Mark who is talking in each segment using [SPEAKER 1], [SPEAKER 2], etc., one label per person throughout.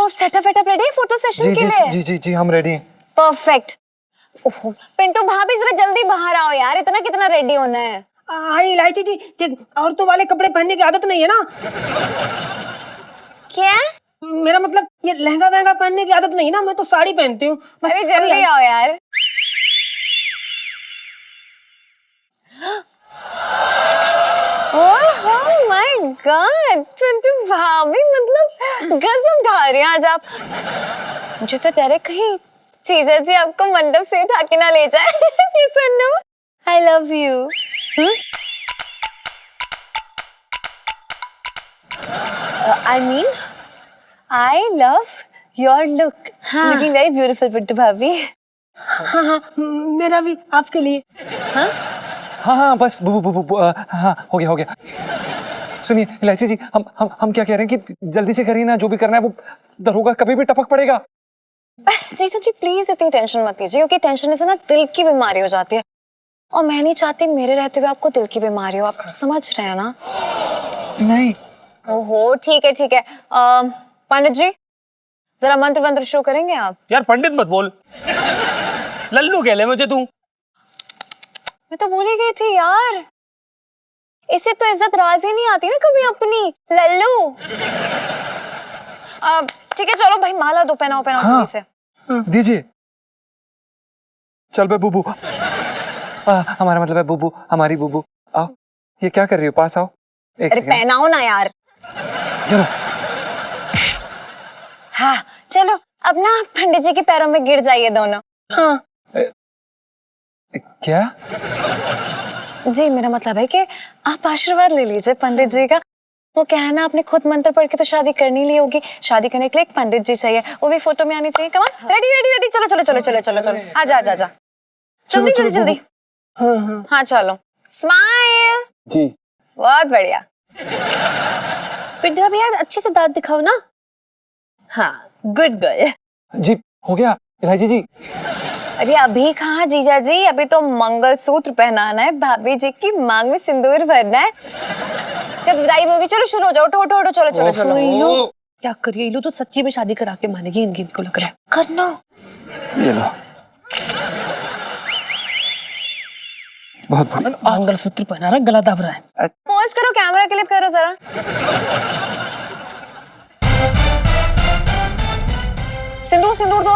[SPEAKER 1] अब setup वेटअप ready है photo session के लिए?
[SPEAKER 2] जी जी जी हम रेडी हैं।
[SPEAKER 1] परफेक्ट। ओहो पिंटू भाभी जरा जल्दी बाहर आओ यार, इतना कितना रेडी होना है?
[SPEAKER 3] हाय इलायची जी, ये औरतों वाले कपड़े पहनने की आदत नहीं है ना।
[SPEAKER 1] क्या?
[SPEAKER 3] मेरा मतलब ये लहंगा वहंगा पहनने की आदत नहीं ना, मैं तो साड़ी पहनती हूँ।
[SPEAKER 1] अरे जल्दी आओ यार। ओह माय गॉड पिंटू भाभी, मतलब गजब ढा रही हैं आज आप। मुझे तो डर है कहीं जीजा जी आपको मंडप से उठा के ना ले जाए। You said no? I love you. I mean, I love your look. Looking very beautiful, Pintu भाभी।
[SPEAKER 3] हाँ हाँ मेरा भी आपके लिए।
[SPEAKER 2] हाँ बस हाँ हो गया। सुनिए इलायची जी, हम क्या कह रहे हैं कि जल्दी से करिए ना, जो भी करना है वो दरोगा कभी भी टपक पड़ेगा।
[SPEAKER 1] जीजा जी प्लीज इतनी टेंशन मत लीजिए, क्योंकि टेंशन से ना दिल की बीमारी हो जाती है, और मैं नहीं चाहती मेरे रहते हुए आपको दिल की बीमारी हो। आप समझ रहे हैं ना?
[SPEAKER 2] नहीं।
[SPEAKER 1] ओहो ठीक है। पंडित जी जरा मंत्र वंत्र शुरू करेंगे आप?
[SPEAKER 4] यार पंडित मत बोल, लल्लू कह ले मुझे तू।
[SPEAKER 1] मैं तो भूल ही गई थी यार, इससे तो इज्जत राज ही नहीं आती ना कभी अपनी। लल्लू ठीक है चलो भाई, माला दो, पहनाओ जल्दी से।
[SPEAKER 2] दीजिए। चल बे बुबू, हमारा मतलब है बुबू, हमारी बुबू। आओ, ये क्या कर रही हो, पास आओ।
[SPEAKER 1] अरे पहनाओ ना यार।
[SPEAKER 2] चलो।
[SPEAKER 1] हाँ चलो, अब ना पंडित जी के पैरों में गिर जाइए दोनों।
[SPEAKER 3] हाँ।
[SPEAKER 2] क्या?
[SPEAKER 1] जी मेरा मतलब है कि आप आशीर्वाद ले लीजिए पंडित जी का। वो क्या है ना, आपने खुद मंत्र पढ़ के तो शादी करनी ली होगी, शादी करने के लिए एक पंडित जी चाहिए, वो भी फोटो में आनी चाहिए। कम ऑन, रेडी चलो आजा जल्दी। हाँ चलो, स्माइल।
[SPEAKER 2] जी।
[SPEAKER 1] बहुत बढ़िया। पिंटू अभी यार अच्छे से दांत दिखाओ ना। हाँ गुड गर्ल।
[SPEAKER 2] जी हो गया इलायची जी।
[SPEAKER 1] अरे अभी कहाँ जीजा जी, अभी तो मंगलसूत्र पहनाना है, भाभी जी की मांग में सिंदूर भरना है, विदाई होगी। चलो शुरू हो जाओ, उठो चलो।
[SPEAKER 5] इलू क्या करिए, इलू तो सच्ची में शादी करा के मानेगी इनको लग रहा है।
[SPEAKER 1] करना।
[SPEAKER 2] ये लो। बहुत
[SPEAKER 3] मंगलसूत्र पहना रहा, गला दब रहा है।
[SPEAKER 1] पोज करो, कैमरा क्लिप करो जरा। सिंदूर दो।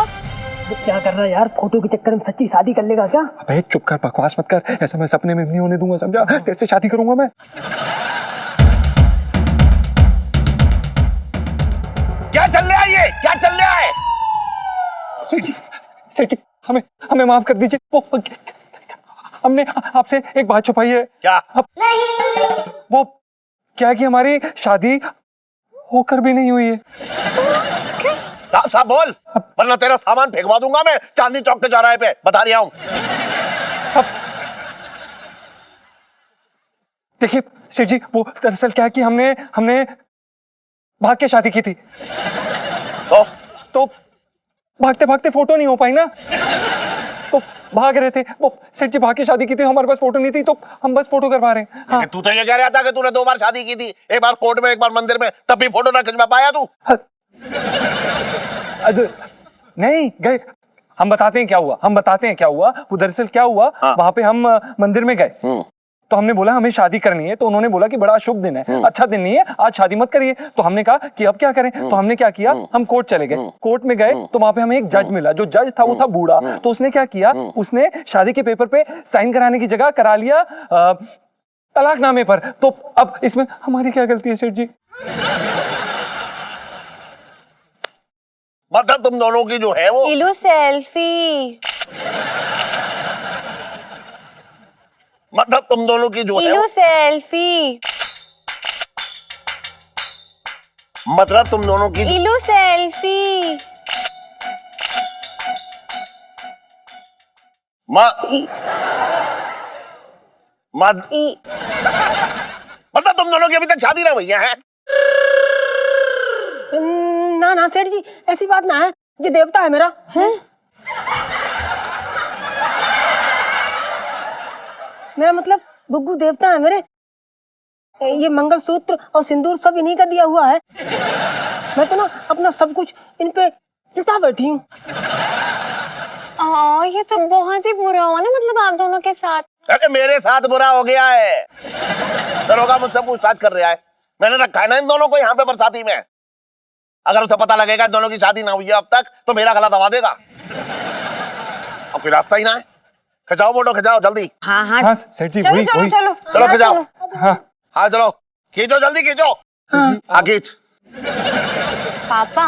[SPEAKER 3] वो क्या कर रहा है यार, फोटो के चक्कर में सच्ची शादी कर लेगा क्या?
[SPEAKER 2] अबे चुप कर, बकवास मत कर, ऐसा मैं सपने में नहीं होने दूंगा, समझा? तेरे से शादी करूंगा मैं।
[SPEAKER 4] क्या चल रहा है ये, क्या चल रहा है?
[SPEAKER 2] सेठ जी हमें माफ कर दीजिए, वो हमने आपसे एक बात छुपाई है।
[SPEAKER 4] क्या?
[SPEAKER 2] वो क्या है कि हमारी शादी होकर भी नहीं हुई है।
[SPEAKER 4] साफ बोल, वरना तेरा सामान फेंकवा दूंगा मैं चांदनी चौक के चौराहे पे, बता रहा हूं।
[SPEAKER 2] देखिए सेठ जी, वो दरअसल क्या है कि हमने भाग के शादी की थी, तो भागते भागते फोटो नहीं हो पाई ना, तो भाग रहे थे। वो सेठ जी भाग के शादी की थी, हमारे पास फोटो नहीं थी, तो हम बस फोटो करवा रहे हैं। हाँ।
[SPEAKER 4] तू तो ये कह रहा था कि तूने 2 बार शादी की थी, एक बार कोर्ट में एक बार मंदिर में, तब भी फोटो ना खिंचवा पाया तू?
[SPEAKER 2] नहीं गए, हम बताते हैं क्या हुआ। वो दरअसल क्या हुआ, वहां पे हम मंदिर में गए, तो हमने बोला हमें शादी करनी है, तो उन्होंने बोला कि बड़ा शुभ दिन है, अच्छा दिन नहीं है, आज शादी मत करिए। तो हमने कहा कि अब क्या करें, तो हमने क्या किया, हम कोर्ट चले गए। कोर्ट में गए तो वहां पे हमें एक जज मिला, जो जज था वो था बूढ़ा। तो उसने क्या किया, उसने शादी के पेपर पे साइन कराने की जगह करा लिया तलाकनामे पर। तो अब इसमें हमारी क्या गलती है सेठ जी?
[SPEAKER 4] मतलब तुम दोनों की जो है वो
[SPEAKER 1] इलू सेल्फी।
[SPEAKER 4] मतलब तुम दोनों की जो है
[SPEAKER 1] इलू सेल्फी।
[SPEAKER 4] मतलब तुम दोनों की
[SPEAKER 1] इलू सेल्फी।
[SPEAKER 4] मतलब तुम दोनों की अभी तक शादी ना भैया है?
[SPEAKER 3] ना सेठ जी, ऐसी बात ना है, ये देवता है मेरा। मेरा मतलब गुग्गू देवता है मेरे, ये मंगलसूत्र और सिंदूर सब इन्हीं का दिया हुआ है। मैं तो ना अपना सब कुछ इन पे लुटा बैठी हूँ।
[SPEAKER 1] ये तो बहुत ही बुरा हुआ ना, मतलब आप दोनों के साथ।
[SPEAKER 4] अरे मेरे साथ बुरा हो गया है। दरोगा मुझसे पूछताछ कर रहा है, मैंने रखा है ना इन दोनों को यहाँ पे बरसाती में। अगर उसे पता लगेगा इन दोनों की शादी ना हुई है अब तक, तो मेरा गला दबा देगा। अब कोई रास्ता ही ना है। खिंचाओ फोटो, खिंचाओ जल्दी।
[SPEAKER 1] हाँ हाँ
[SPEAKER 2] हाँ सेठ जी,
[SPEAKER 1] चलो
[SPEAKER 2] वही
[SPEAKER 1] चलो
[SPEAKER 2] वही।
[SPEAKER 1] चलो
[SPEAKER 4] चलो
[SPEAKER 1] हाँ,
[SPEAKER 4] खिंचाओ।
[SPEAKER 1] चलो।
[SPEAKER 2] हाँ
[SPEAKER 4] हाँ चलो खींचो, जल्दी खींचो। हाँ खींच।
[SPEAKER 1] पापा,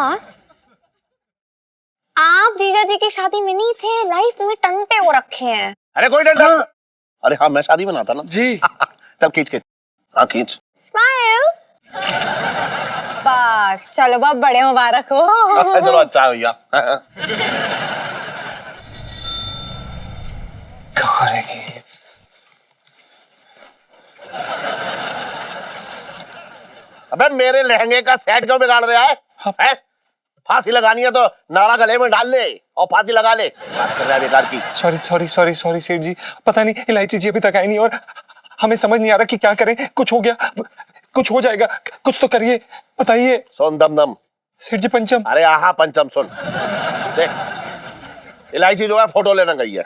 [SPEAKER 1] आप जीजा जी की शादी में नहीं थे, लाइफ में टंटे हो रखे हैं।
[SPEAKER 4] अरे कोई डर नहीं। अरे हाँ मैं शादी में ना था ना
[SPEAKER 2] जी।
[SPEAKER 4] तब खींच के। हाँ खींच।
[SPEAKER 1] स्माइल। बस चलो, बहुत बड़े मुबारक हो।
[SPEAKER 4] चलो अच्छा है भैया।
[SPEAKER 2] कहाँ रह गई?
[SPEAKER 4] अबे मेरे लहंगे का सेट क्यों बिगाड़ रहा है? हैं? फांसी लगानी है तो नाड़ा गले में डाल ले और फांसी लगा ले। बात कर रहा है बेकार की।
[SPEAKER 2] सॉरी सॉरी सॉरी सॉरी सेठ जी, पता नहीं इलायची जी अभी तक आई नहीं और हमें समझ नहीं आ रहा कि क्या करें। कुछ हो गया, कुछ हो जाएगा, कुछ तो करिए, बताइए।
[SPEAKER 4] सुन दम दम।
[SPEAKER 2] सेठ जी पंचम।
[SPEAKER 4] अरे आहा पंचम सुन देख, इलायची जो है फोटो लेना गई है,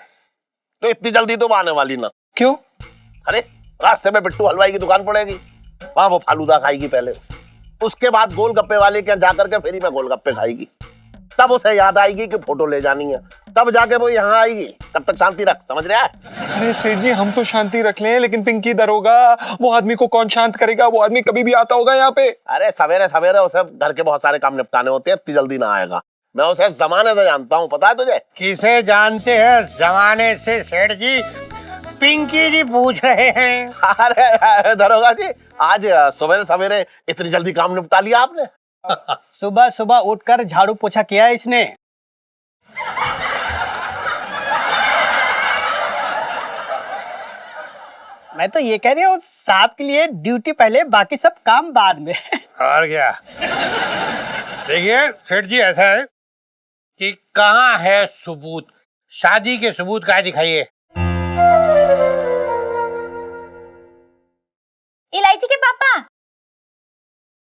[SPEAKER 4] तो इतनी जल्दी तो आने वाली ना।
[SPEAKER 2] क्यों?
[SPEAKER 4] अरे रास्ते में बिट्टू हलवाई की दुकान पड़ेगी, वहां वो फालूदा खाएगी पहले, उसके बाद गोलगप्पे वाले के यहाँ जाकर के फेरी में गोलगप्पे खाएगी, तब उसे याद आएगी कि फोटो ले जानी है, तब जाके वो यहाँ आएगी। तब तक शांति रख, समझ रहा है?
[SPEAKER 2] अरे सेठ जी हम तो शांति रख लें, लेकिन पिंकी दरोगा, वो आदमी को कौन शांत करेगा? वो आदमी कभी भी आता होगा यहाँ पे।
[SPEAKER 4] अरे सवेरे सवेरे उसे घर के बहुत सारे काम निपटाने होते हैं, इतनी जल्दी ना आएगा। मैं उसे जमाने से जानता हूँ, पता है तुझे?
[SPEAKER 6] किसे जानते हैं जमाने से सेठ जी? पिंकी जी पूछ रहे हैं।
[SPEAKER 4] अरे दरोगा जी, आज सवेरे सवेरे इतनी जल्दी काम निपटा लिया आपने?
[SPEAKER 6] सुबह सुबह उठकर झाड़ू पोछा किया है इसने। मैं तो ये कह रही हूँ साहब के लिए ड्यूटी पहले, बाकी सब काम बाद में।
[SPEAKER 7] और क्या? देखिए सेठ जी, ऐसा है कि कहाँ है सबूत? शादी के सबूत कहाँ दिखाइए?
[SPEAKER 8] इलायची के पापा,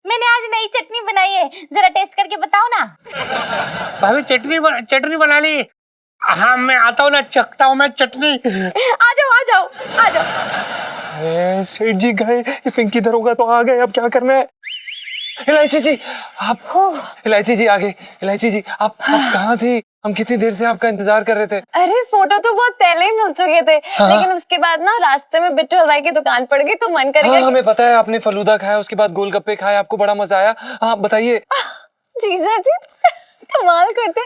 [SPEAKER 8] मैंने आज नई चटनी बनाई है, जरा टेस्ट करके बताओ ना।
[SPEAKER 7] भाभी चटनी बना ली? हाँ मैं आता हूँ ना, चखता हूँ मैं चटनी।
[SPEAKER 8] आ जाओ आ जाओ आ जाओ।
[SPEAKER 2] अरे सेठ जी गए, ये पिंकी दरोगा तो आ गए, अब क्या करना है? इलायची जी आप, इलायची जी आ गए। इलायची जी आप कहाँ थी? हम कितनी देर से आपका इंतजार कर रहे थे।
[SPEAKER 1] अरे फोटो तो बहुत पहले ही मिल चुके थे।
[SPEAKER 2] हाँ।
[SPEAKER 1] लेकिन उसके बाद ना रास्ते में बिट्टू हलवाई की दुकान पड़ गई, तो मन करेगा
[SPEAKER 2] हाँ हमें पता है, आपने फलूदा खाया, उसके बाद गोलगप्पे खाए, आपको बड़ा मजा आया। हाँ बताइए।
[SPEAKER 1] जीजा जी कमाल करते,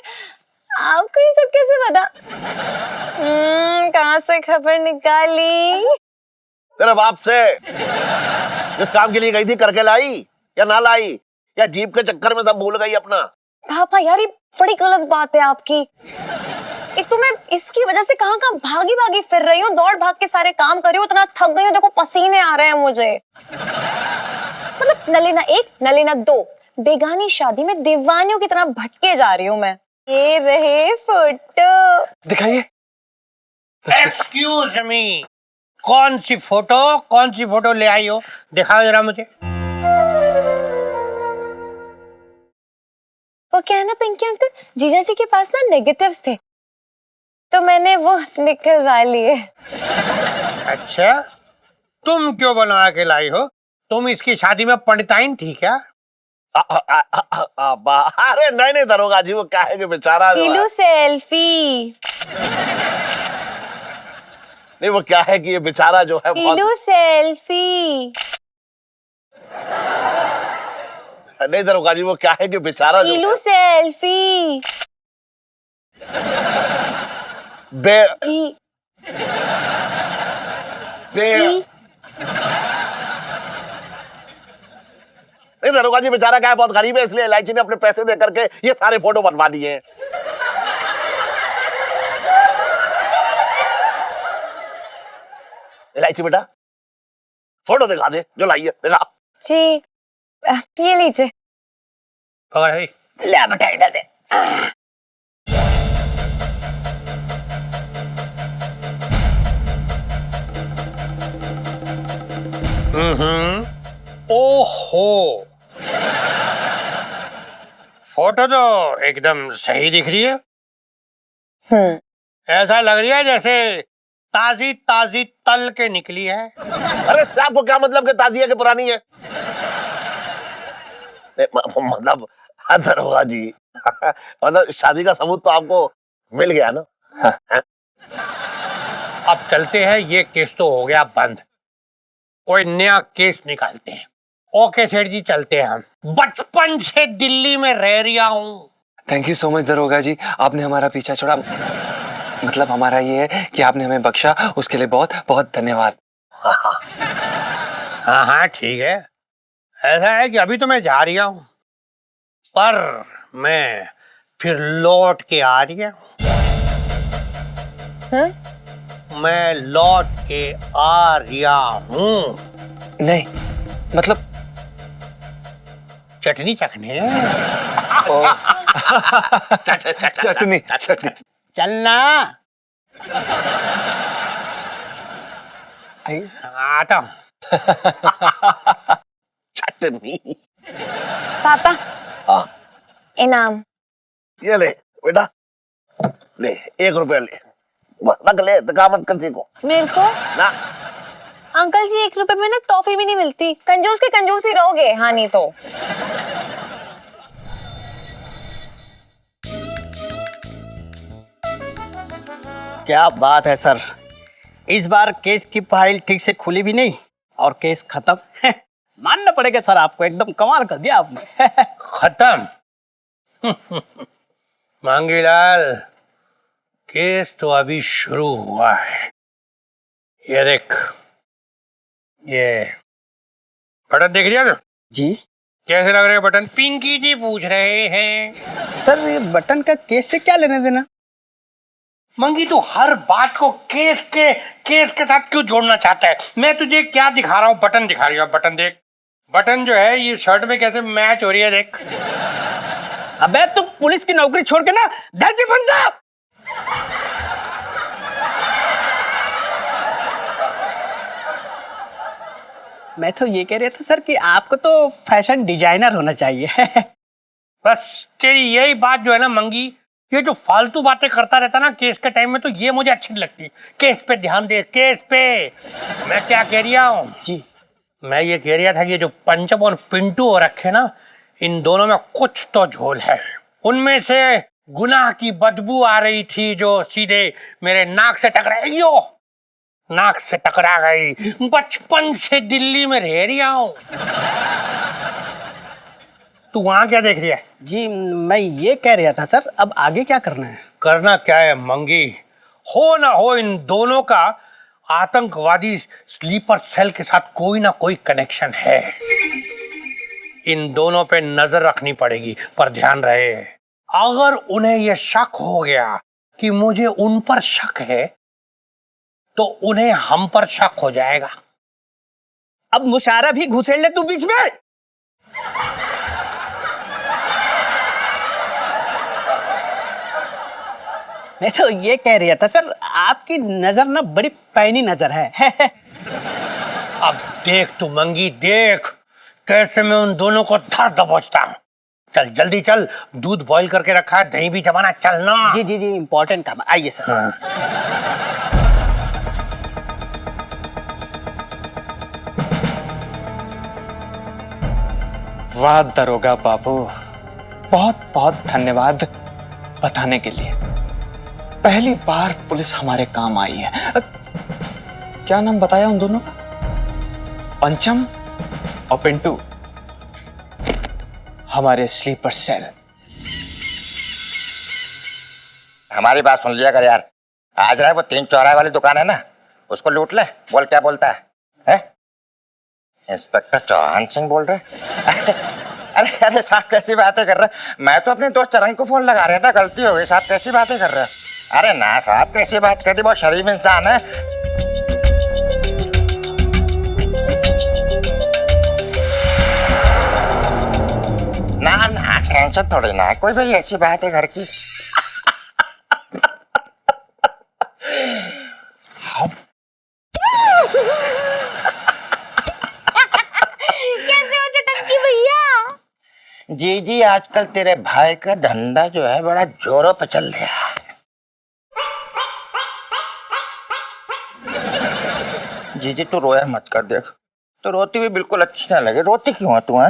[SPEAKER 1] आपको ये सब कैसे पता? कहाँ से खबर निकाली?
[SPEAKER 4] तेरे बाप से। जिस काम के लिए गई थी करके लाई या ना लाई, या जीप के चक्कर में सब भूल गई अपना?
[SPEAKER 1] पापा यार ये बड़ी गलत बात है आपकी। एक तो मैं इसकी वजह से कहाँ कहाँ भागी भागी फिर रही हूँ, दौड़ भाग के सारे काम कर रही हूँ, इतना थक गई हूँ, देखो पसीने आ रहे हैं मुझे। मतलब नलीना एक नलीना दो, बेगानी शादी में दीवानियों की तरह भटके जा रही हूँ मैं। ये रहे फोटो,
[SPEAKER 2] दिखाइए।
[SPEAKER 6] एक्सक्यूज मी, कौन सी फोटो ले आई हो? दिखाओ जरा मुझे।
[SPEAKER 1] वो क्या है ना पिंकी अंकल, जीजा जी के पास ना नेगेटिव्स थे, तो मैंने वो निकलवा लिए।
[SPEAKER 6] अच्छा, तुम क्यों बनवा के लाई हो? तुम इसकी शादी में पंडिताइन थी क्या?
[SPEAKER 4] अरे नहीं दरोगा जी, वो क्या है कि बेचारा जो है,
[SPEAKER 8] सेल्फी।
[SPEAKER 4] नहीं वो क्या है कि ये बेचारा जो है बहुत,
[SPEAKER 8] सेल्फी।
[SPEAKER 4] नहीं दरोगा जी, वो क्या है कि बेचारा जो है,
[SPEAKER 8] सेल्फी।
[SPEAKER 4] बे बे नहीं दरोगा जी, बेचारा क्या है बहुत गरीब है, इसलिए इलायची ने अपने पैसे दे करके ये सारे फोटो बनवा दिए हैं। इलायची बेटा फोटो दिखा दे जो लाई है, दिखा।
[SPEAKER 1] जी ये लीजिए।
[SPEAKER 6] पकड़ भाई।
[SPEAKER 8] ले बेटा इधर दे।
[SPEAKER 6] ओहो,
[SPEAKER 7] फोटो तो एकदम सही दिख रही है।
[SPEAKER 1] हम्म।
[SPEAKER 7] ऐसा लग रही है जैसे ताजी ताजी तल के निकली है।
[SPEAKER 4] अरे साहब को क्या मतलब कि ताजी है कि पुरानी है? मतलब दरोगा जी मतलब शादी का सबूत तो आपको मिल गया ना? हाँ?
[SPEAKER 7] अब चलते हैं, ये केस तो हो गया बंद, कोई नया केस निकालते हैं। ओके सेठ जी, चलते हैं। हम बचपन से दिल्ली में रह रहा हूँ।
[SPEAKER 2] थैंक यू सो मच दरोगा जी, आपने हमारा पीछा छोड़ा। मतलब हमारा ये है कि आपने हमें बख्शा, उसके लिए बहुत बहुत धन्यवाद।
[SPEAKER 7] हाँ हाँ ठीक है। ऐसा है कि अभी तो मैं जा रहा हूँ, पर मैं फिर लौट के आ रहा हूँ। मैं लौट के आ रहा हूँ।
[SPEAKER 2] नहीं मतलब
[SPEAKER 7] चटनी चखने।
[SPEAKER 2] चटनी चटनी।
[SPEAKER 6] चलना।
[SPEAKER 7] आता हूँ।
[SPEAKER 4] चटनी।
[SPEAKER 1] पापा
[SPEAKER 4] हाँ
[SPEAKER 1] इनाम।
[SPEAKER 4] ये ले बेटा, ले 1 रुपया ले, बस रख ले, धक्का मत किसी को
[SPEAKER 1] मेरे को
[SPEAKER 4] ना।
[SPEAKER 1] अंकल जी 1 रुपए में ना टॉफी भी नहीं मिलती, कंजूस के कंजूस ही रहोगे। हाँ नहीं तो
[SPEAKER 9] क्या बात है सर, इस बार केस की फाइल ठीक से खुली भी नहीं और केस खत्म। मानना पड़ेगा सर, आपको एकदम कमाल कर दिया आपने।
[SPEAKER 7] खत्म। मांगीलाल, केस तो अभी शुरू हुआ है। ये देख, ये बटन देख लिया तो?
[SPEAKER 9] जी
[SPEAKER 7] कैसे लग रहे हैं बटन? पिंकी जी पूछ रहे हैं।
[SPEAKER 9] सर, ये बटन का केस से क्या लेने देना?
[SPEAKER 7] मंगी, तू हर बात को केस के साथ क्यों जोड़ना चाहता है? मैं तुझे क्या दिखा रहा हूँ? बटन दिखा रही हूँ। बटन देख, बटन जो है ये शर्ट में कैसे मैच हो रही है, देख।
[SPEAKER 9] अबे तू पुलिस की नौकरी छोड़ के ना दर्जी बन जा। मैं तो ये कह रहा था सर कि आपको तो फैशन डिजाइनर होना चाहिए।
[SPEAKER 7] बस तेरी यही बात जो है ना मंगी, ये जो फालतू बातें करता रहता ना केस के टाइम में, तो ये मुझे अच्छी नहीं लगती। केस पे ध्यान दे, केस पे। मैं क्या कह रहा हूँ
[SPEAKER 9] जी,
[SPEAKER 7] मैं ये कह रहा था कि जो पंचम और पिंटू हो रखे ना, इन दोनों में कुछ तो झोल है। उनमें से गुनाह की बदबू आ रही थी जो सीधे मेरे नाक से टकराई। यो नाक से टकरा गई। बचपन से दिल्ली में रह रहा हूँ। तू वहां क्या देख रही है?
[SPEAKER 9] जी मैं ये कह रहा था सर, अब आगे क्या करना है?
[SPEAKER 7] करना क्या है मंगी, हो ना हो इन दोनों का आतंकवादी स्लीपर सेल के साथ कोई ना कोई कनेक्शन है। इन दोनों पे नजर रखनी पड़ेगी, पर ध्यान रहे, अगर उन्हें यह शक हो गया कि मुझे उन पर शक है, तो उन्हें हम पर शक हो जाएगा।
[SPEAKER 9] अब मुशायरा भी घुसेड़ ले तू बीच में। मैं तो ये कह रहा था सर, आपकी नजर ना बड़ी पैनी नजर है।
[SPEAKER 7] अब देख तू मंगी, देख कैसे मैं उन दोनों को धर दबोचता हूं। चल जल्दी चल, दूध बॉईल करके रखा है, दही भी जमाना, चलना।
[SPEAKER 9] जी जी जी, इंपॉर्टेंट काम, आइए सर।
[SPEAKER 2] वाह दरोगा बाबू, बहुत बहुत धन्यवाद बताने के लिए। पहली बार पुलिस हमारे काम आई है। क्या नाम बताया उन दोनों का? पंचम और पिंटू, हमारे स्लीपर सेल।
[SPEAKER 10] हमारी बात सुन लिया कर यार। आज रहा है वो 3 चौराहे वाली दुकान है ना, उसको लूट ले। बोल क्या बोलता है? इंस्पेक्टर चौहान सिंह बोल रहे? अरे अरे साहब कैसी बातें कर रहे हैं? मैं तो अपने दोस्त चरण को फोन लगा रहा था, गलती हो गई साहब। कैसी बातें कर रहे हैं? अरे ना साहब, कैसी बात कर दी, बहुत शरीफ इंसान है। ना ना टेंशन थोड़ी ना है कोई, भाई ऐसी बात है घर की।
[SPEAKER 8] कैसे हो चटंकी भैया?
[SPEAKER 10] जी जीजी आजकल तेरे भाई का धंधा जो है बड़ा जोरों पे चल रहा है। जीजी तू रोया मत कर, देख तो रोती हुई बिल्कुल अच्छी ना लगे। रोती क्यों है तू? है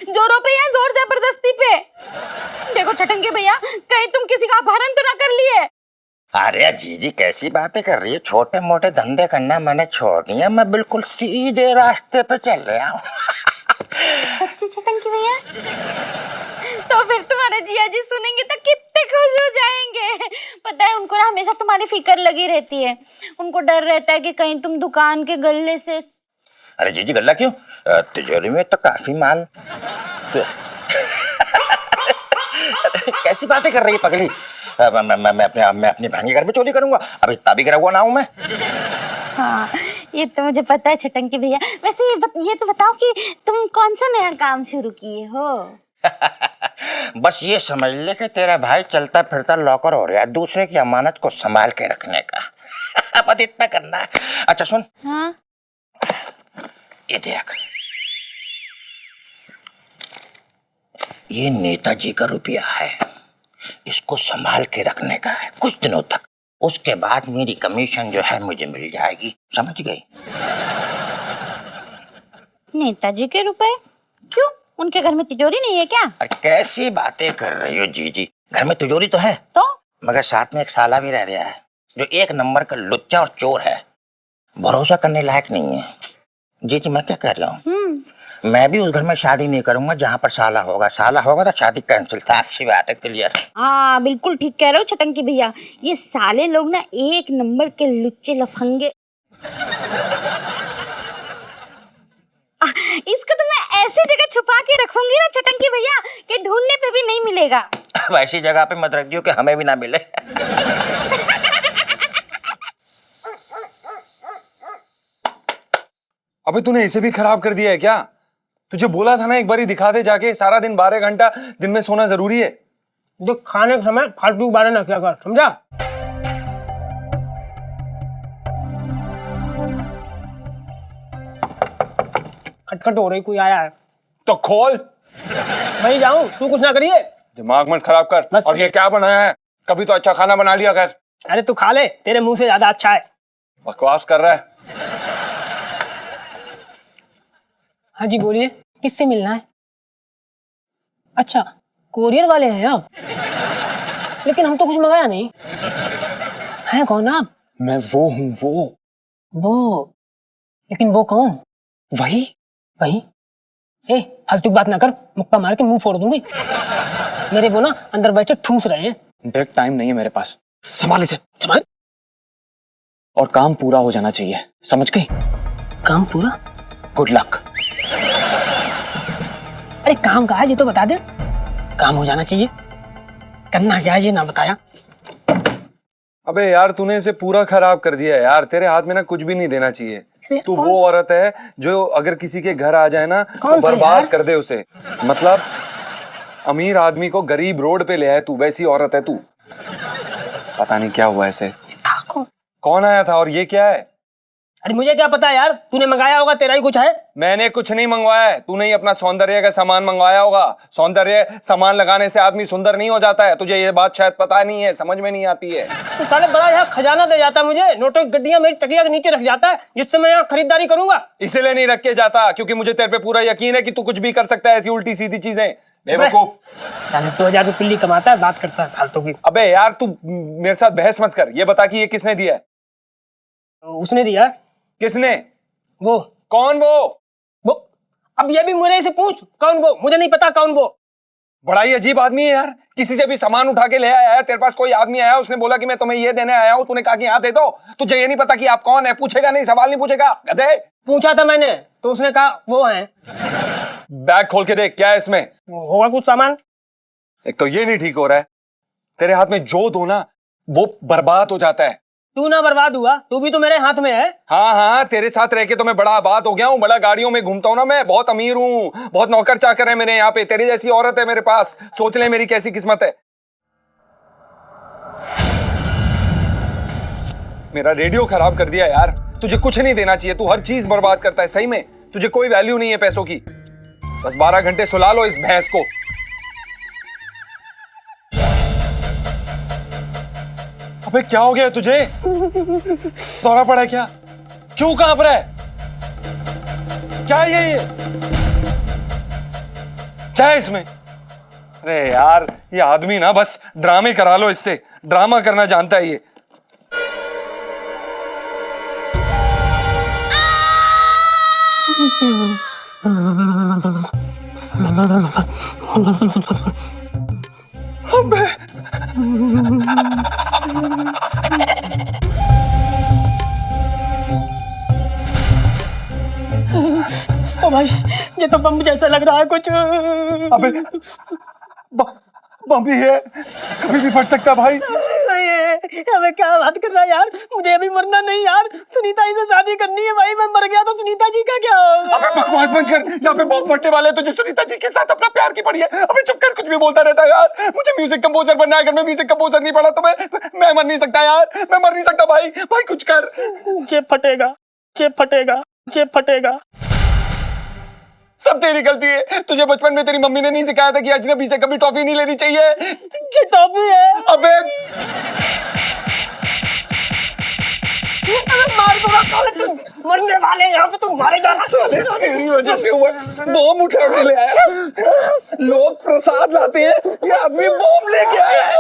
[SPEAKER 8] जोरों पे या जोर जबरदस्ती पे? देखो छटंगे भैया, कहीं तुम किसी का अपहरण तो ना कर लिए?
[SPEAKER 10] अरे जीजी कैसी बातें कर रही है? छोटे मोटे धंधे करना मैंने छोड़ दिया, मैं बिल्कुल सीधे रास्ते पे चल रहा हूँ।
[SPEAKER 8] सच्ची छटंगे भैया? तो फिर तुम्हारे जिया जी सुनेंगे तो कितने खुश हो जाएंगे। पता है उनको ना हमेशा तुम्हारी फिक्र लगी रहती है। उनको डर रहता है कि कहीं तुम दुकान के गल्ले से।
[SPEAKER 10] अरे जीजी गल्ला क्यों? तिजोरी में तो काफी माल। कैसी बातें कर रही है पगली? मैं अपनी बहन के घर में चोरी करूंगा? अभी इतना भी गिरा हुआ ना हूं मैं।
[SPEAKER 8] हाँ ये तो मुझे पता है छटंगी भैया। वैसे ये तो बताओ कि तुम कौन सा नया काम शुरू किए हो?
[SPEAKER 10] बस ये समझ ले कि तेरा भाई चलता फिरता लॉकर हो रहा है, दूसरे की अमानत को संभाल के रखने का। बस इतना करना है। अच्छा सुन।
[SPEAKER 8] हाँ
[SPEAKER 10] ये देख, ये नेताजी का रुपया है, इसको संभाल के रखने का है कुछ दिनों तक। उसके बाद मेरी कमीशन जो है मुझे मिल जाएगी, समझ गई?
[SPEAKER 8] नेताजी के रुपए? क्यों, उनके घर में तिजोरी नहीं है क्या?
[SPEAKER 10] अरे कैसी बातें कर रही हो जीजी? घर में तिजोरी तो है,
[SPEAKER 8] तो
[SPEAKER 10] मगर साथ में एक साला भी रह रहा है जो एक नंबर का लुच्चा और चोर है, भरोसा करने लायक नहीं है। जीजी मैं क्या कह रहा हूँ, मैं भी उस घर में शादी नहीं करूंगा जहाँ पर साला होगा। साला होगा तो शादी कैंसिल, साफ सी बात है, क्लियर।
[SPEAKER 8] हाँ बिल्कुल ठीक कह रहे हो छटंकी भैया। ये साले लोग ना एक नंबर के लुच्चे लफंगे। इसको तो मैं ऐसी जगह छुपा के रखूंगी ना छटंकी भैया कि ढूंढने पे भी नहीं मिलेगा।
[SPEAKER 10] वैसी जगह पे मत रख दियो कि हमें भी ना मिले।
[SPEAKER 2] अबे तूने इसे भी खराब कर दिया है क्या? तुझे बोला था ना एक बारी दिखा दे जाके। सारा दिन 12 घंटा दिन में सोना जरूरी है।
[SPEAKER 3] जो खाने के समय फालतू बारे ना क्या कर, समझा? खटखट हो रही, कोई आया है
[SPEAKER 2] तो खोल।
[SPEAKER 3] मैं जाऊं, तू कुछ ना करिए।
[SPEAKER 2] दिमाग मत खराब कर।
[SPEAKER 3] बस।
[SPEAKER 2] और ये क्या बनाया है? कभी तो अच्छा खाना बना लिया कर।
[SPEAKER 3] अरे तू खा ले, तेरे मुंह से ज्यादा अच्छा है।
[SPEAKER 2] बकवास कर रहा है।
[SPEAKER 3] हाँ जी बोलिए, किससे मिलना है? अच्छा कोरियर वाले हैं आप? लेकिन हम तो कुछ मंगाया नहीं। हैं कौन आप?
[SPEAKER 2] मैं वो हूँ,
[SPEAKER 3] वो? लेकिन वो कौन?
[SPEAKER 2] वही।
[SPEAKER 3] ए फालतू बात ना कर, मुक्का मार के मुंह फोड़ दूंगी। मेरे वो ना अंदर बैठे ठूस रहे हैं।
[SPEAKER 2] डायरेक्ट टाइम नहीं है मेरे पास। संभाल इसे।
[SPEAKER 3] संभाल।
[SPEAKER 2] और काम पूरा हो जाना चाहिए, समझ गई?
[SPEAKER 3] काम पूरा?
[SPEAKER 2] Good luck.
[SPEAKER 3] अरे काम कहा है ये तो बता दे। काम हो जाना चाहिए, करना क्या है ये ना बताया।
[SPEAKER 2] अबे यार तूने इसे पूरा खराब कर दिया यार। तेरे हाथ में ना कुछ भी नहीं देना चाहिए। तू वो औरत है जो अगर किसी के घर आ जाए ना तो बर्बाद कर दे उसे। मतलब अमीर आदमी को गरीब रोड पे ले आए तू, वैसी औरत है तू। पता नहीं क्या हुआ ऐसे। कौन आया था और ये क्या है?
[SPEAKER 3] अरे मुझे क्या पता यार, तूने मंगाया होगा, तेरा ही कुछ है।
[SPEAKER 2] मैंने कुछ नहीं मंगवाया है। तूने ही अपना सौंदर्य का सामान मंगवाया होगा। सौंदर्य सामान लगाने से आदमी सुंदर नहीं हो जाता है। तुझे ये बात शायद पता नहीं है, समझ में नहीं आती है।
[SPEAKER 3] तो साले बड़ा यहाँ खजाना दे जाता मुझे, नोटों की गड्डियां मेरी तकिया के नीचे रख जाता है, जिससे मैं यहाँ खरीदारी करूंगा।
[SPEAKER 2] इसलिए नहीं रख के जाता क्योंकि मुझे तेरे पे पूरा यकीन है कि तू कुछ भी कर सकता है ऐसी उल्टी सीधी चीजें। बेवकूफ।
[SPEAKER 3] 2000 पिल्ली कमाता है, बात करता है फालतू की।
[SPEAKER 2] अबे यार तू मेरे साथ बहस मत कर। ये बता कि ये किसने दिया है?
[SPEAKER 3] उसने दिया।
[SPEAKER 2] किसने?
[SPEAKER 3] वो।
[SPEAKER 2] कौन वो?
[SPEAKER 3] अब ये भी मुझे से पूछ, कौन वो? मुझे नहीं पता कौन वो।
[SPEAKER 2] बड़ा ही अजीब आदमी है यार। किसी से भी सामान उठा के ले आया है। तेरे पास कोई आदमी आया, उसने बोला कि मैं तुम्हें ये देने आया हूँ, तूने कहा कि यहाँ दे दो। तुझे ये नहीं पता कि आप कौन है? पूछेगा नहीं, सवाल नहीं पूछेगा गधे।
[SPEAKER 3] पूछा था मैंने तो उसने कहा वो है।
[SPEAKER 2] बैग खोल के देख, क्या है इसमें?
[SPEAKER 3] होगा कुछ सामान।
[SPEAKER 2] एक तो ये नहीं ठीक हो रहा है। तेरे हाथ में जो दो ना वो बर्बाद हो जाता है।
[SPEAKER 3] तू ना बर्बाद हुआ, तू भी तो मेरे हाथ में है।
[SPEAKER 2] हाँ, तेरे साथ रह के तो मैं बड़ा आबाद हो गया हूँ। बड़ा गाड़ियों में घूमता हूँ ना मैं, बहुत अमीर हूँ, बहुत नौकर चाकर है मेरे यहाँ पे। तेरी जैसी औरत है मेरे पास। सोच ले मेरी कैसी किस्मत है। मेरा रेडियो खराब कर दिया यार। तुझे कुछ नहीं देना चाहिए, तू हर चीज बर्बाद करता है। सही में तुझे कोई वैल्यू नहीं है पैसों की। बस 12 घंटे सुला लो इस भैंस को। अबे क्या हो गया तुझे? दौरा पड़ा है क्या? क्यों कांप रहा है? क्या है ये? क्या है इसमें? अरे यार ये आदमी ना बस ड्रामे करा लो इससे, ड्रामा करना जानता है ये।
[SPEAKER 3] ओ भाई ये तो बम जैसा लग रहा है कुछ।
[SPEAKER 2] अबे बम भी है, कभी भी फट सकता है भाई।
[SPEAKER 3] अबे क्या बात कर रहा है यार, मुझे अभी मरना नहीं यार, सुनीता जी से शादी करनी है भाई। मैं मर गया तो सुनीता जी का क्या होगा?
[SPEAKER 2] अबे बकवास बंद कर, यहाँ पे बम फटने वाले हैं तुझे सुनीता जी के साथ अपना प्यार की पड़ी है। अबे चुप कर, कुछ भी बोलता रहता है यार। मुझे म्यूजिक कंपोजर बनना है, अगर मैं म्यूजिक कंपोजर नहीं बना तो मैं मर नहीं सकता यार, मैं मर नहीं सकता भाई। भाई कुछ कर।
[SPEAKER 3] जेब फटेगा, जेब फटेगा, जेब फटेगा।
[SPEAKER 2] सब तेरी गलती है। तुझे बचपन में तेरी मम्मी ने नहीं सिखाया था कि अजनबी से कभी टॉफी नहीं लेनी चाहिए?
[SPEAKER 3] ये टॉफी है।
[SPEAKER 2] अबे
[SPEAKER 3] मार दूंगा तुम, मरने वाले यहाँ पे तुम मारे जाना।
[SPEAKER 2] तेरी वजह से हुआ, बम उठा के ले आया। लोग प्रसाद लाते हैं, ये आदमी बम लेके आया है।